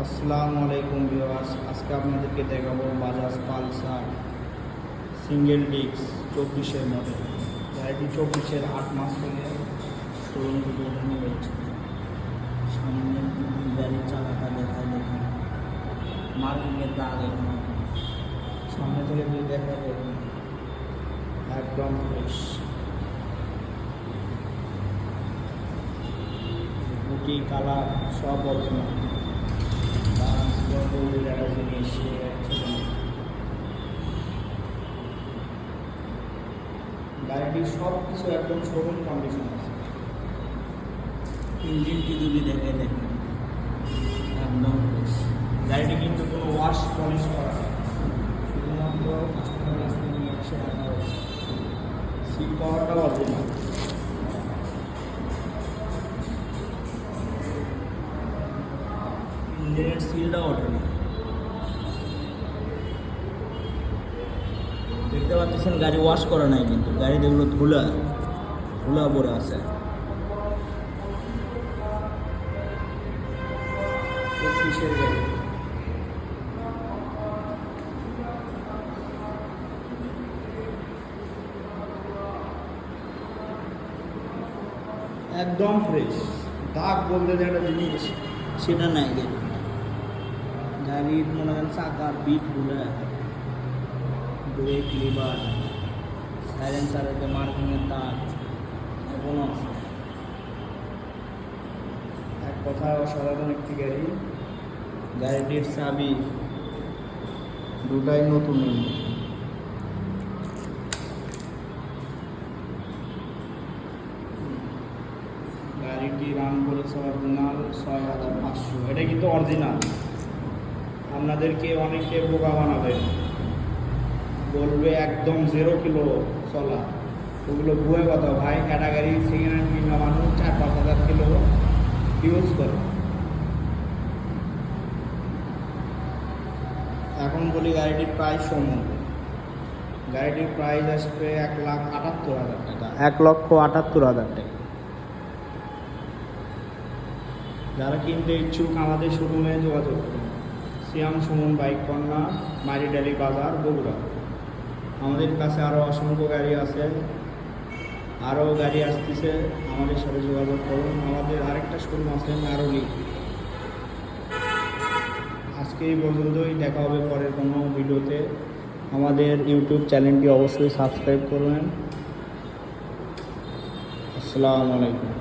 আসসালামু আলাইকুম ভিউয়ার্স, আজকে আপনাদেরকে দেখাবো বাজাজ পালসার সিঙ্গেল ডিস্ক 24-এর মডেল। গাড়িটি 24-এর 8 মাস থেকে শোরুম থেকে ওঠানো হয়েছে। সামনে গাড়ির চাকাটা দেখায় দেখুন, মার্কিংয়ের দাগ এখন সামনে থেকে যদি দেখায় দেখুন একদম ফ্রেশ। বুটি কালার সব অরিজিনাল। গাড়িটির সব কিছু একদম শোরুম কন্ডিশন আছে। ইঞ্জিনটি যদি দেখেন একদম ফ্রেশ। গাড়িটি কিন্তু কোনো ওয়াশ পলিশ করা হয়, শুধুমাত্র কাস্টমার কাছ থেকে নিয়ে এসে রাখা হয়েছে। সিট কভারটাও অরিজিনাল। ইঞ্জিনের সিলটাও অরিজিনাল। দেখতে পাচ্ছেন গাড়ি ওয়াশ করা নাই, কিন্তু গাড়িতে এগুলো ধুলা পড়ে আছে। একদম ফ্রেশ। দাগ বলতে যে একটা জিনিস সেটা নাই। গাড়ির মনে হয় চাকার বিটগুলো, ব্রেক লিভার, সাইলেন্সারের মার্কিংয়ের তার এখনও আছে। এক কথায় অসাধারণ একটি গাড়ি। গাড়িটির চাবি দুটাই নতুন। গাড়িটি রান করেছে অরিজিনাল 6500। এটা কিন্তু অরিজিনাল। আপনাদেরকে অনেকে বোকা বানাবে, বলবে একদম 0 কিলো চলা, ওগুলো ভুয়ে কথা ভাই। ক্যাটাগরি সেকেন্ড হ্যান্ড কিনা মানুষ 4-5 হাজার কিলো ইউজ করে। এখন বলি গাড়িটির প্রাইস সম্বন্ধে। গাড়িটির প্রাইস আসবে 1,78,000 টাকা। 1,78,000 টাকা। যারা কিনতে ইচ্ছুক আমাদের শোরুমে যোগাযোগ করুন। সিয়াম সুমন বাইক কর্নার, মাইরিডালি বাজার, বগুড়া। আমাদের কাছে আরও অসংখ্য গাড়ি আছে, আরও গাড়ি আসতেছে। আমাদের সাথে যোগাযোগ করুন। আমাদের আরেকটা শোরুম আছে নারুলি। আজকে এই পর্যন্তই, দেখা হবে পরের কোনো ভিডিওতে। আমাদের ইউটিউব চ্যানেলটি অবশ্যই সাবস্ক্রাইব করবেন। আসসালামু আলাইকুম।